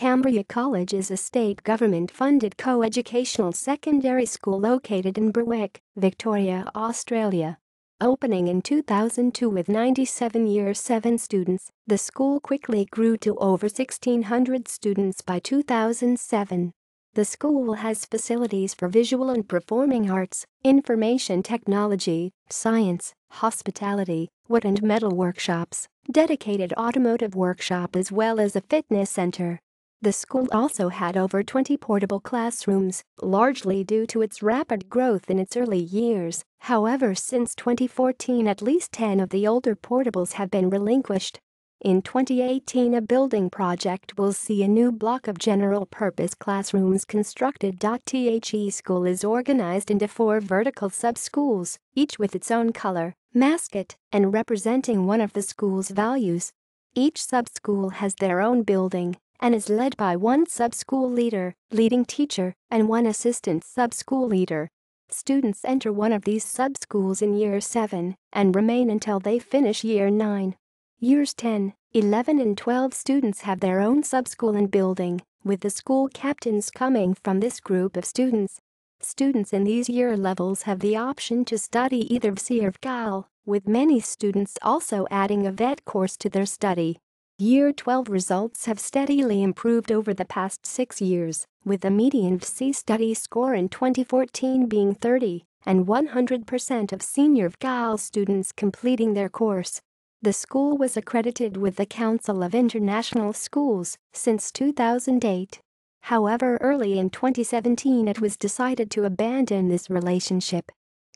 Kambrya College is a state government-funded coeducational secondary school located in Berwick, Victoria, Australia. Opening in 2002 with 97 Year 7 students, the school quickly grew to over 1,600 students by 2007. The school has facilities for visual and performing arts, information technology, science, hospitality, wood and metal workshops, dedicated automotive workshop as well as a fitness center. The school also had over 20 portable classrooms, largely due to its rapid growth in its early years. However, since 2014 at least 10 of the older portables have been relinquished. In 2018, a building project will see a new block of general-purpose classrooms constructed. The school is organized into 4 vertical sub-schools, each with its own color, mascot, and representing one of the school's values. Each sub-school has their own building and is led by one sub-school leader, leading teacher, and one assistant sub-school leader. Students enter one of these sub-schools in Year 7 and remain until they finish Year 9. Years 10, 11 and 12 students have their own sub-school and building, with the school captains coming from this group of students. Students in these year levels have the option to study either VC or VCAL, with many students also adding a VET course to their study. Year 12 results have steadily improved over the past 6 years, with the median VC study score in 2014 being 30 and 100% of senior VCAL students completing their course. The school was accredited with the Council of International Schools since 2008. However, early in 2017 it was decided to abandon this relationship.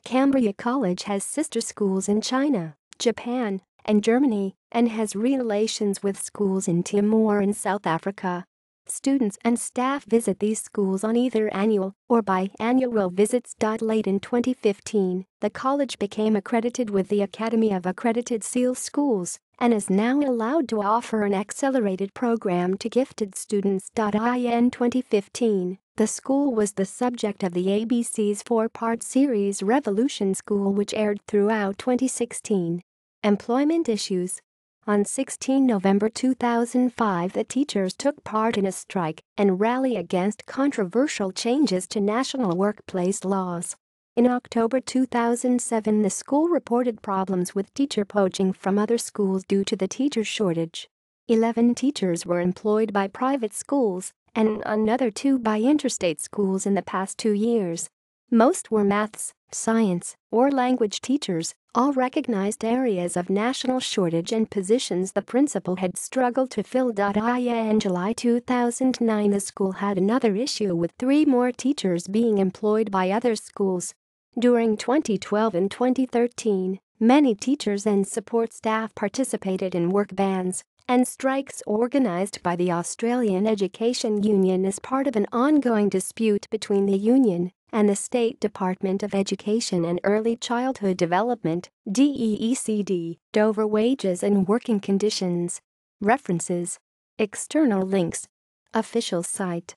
Kambrya College has sister schools in China, Japan, and Germany, and has relations with schools in Timor and South Africa. Students and staff visit these schools on either annual or biannual visits. Late in 2015, the college became accredited with the Academy of Accredited SEAL Schools and is now allowed to offer an accelerated program to gifted students. In 2015, the school was the subject of the ABC's 4-part series Revolution School, which aired throughout 2016. Employment issues. On 16 November 2005, the teachers took part in a strike and rally against controversial changes to national workplace laws. In October 2007, the school reported problems with teacher poaching from other schools due to the teacher shortage. 11 teachers were employed by private schools and another 2 by interstate schools in the past 2 years. Most were maths, science, or language teachers, all recognized areas of national shortage and positions the principal had struggled to fill. In July 2009, the school had another issue with 3 more teachers being employed by other schools. During 2012 and 2013, many teachers and support staff participated in work bans and strikes organized by the Australian Education Union as part of an ongoing dispute between the union and the State Department of Education and Early Childhood Development (DEECD) over wages and working conditions. References. External links. Official site.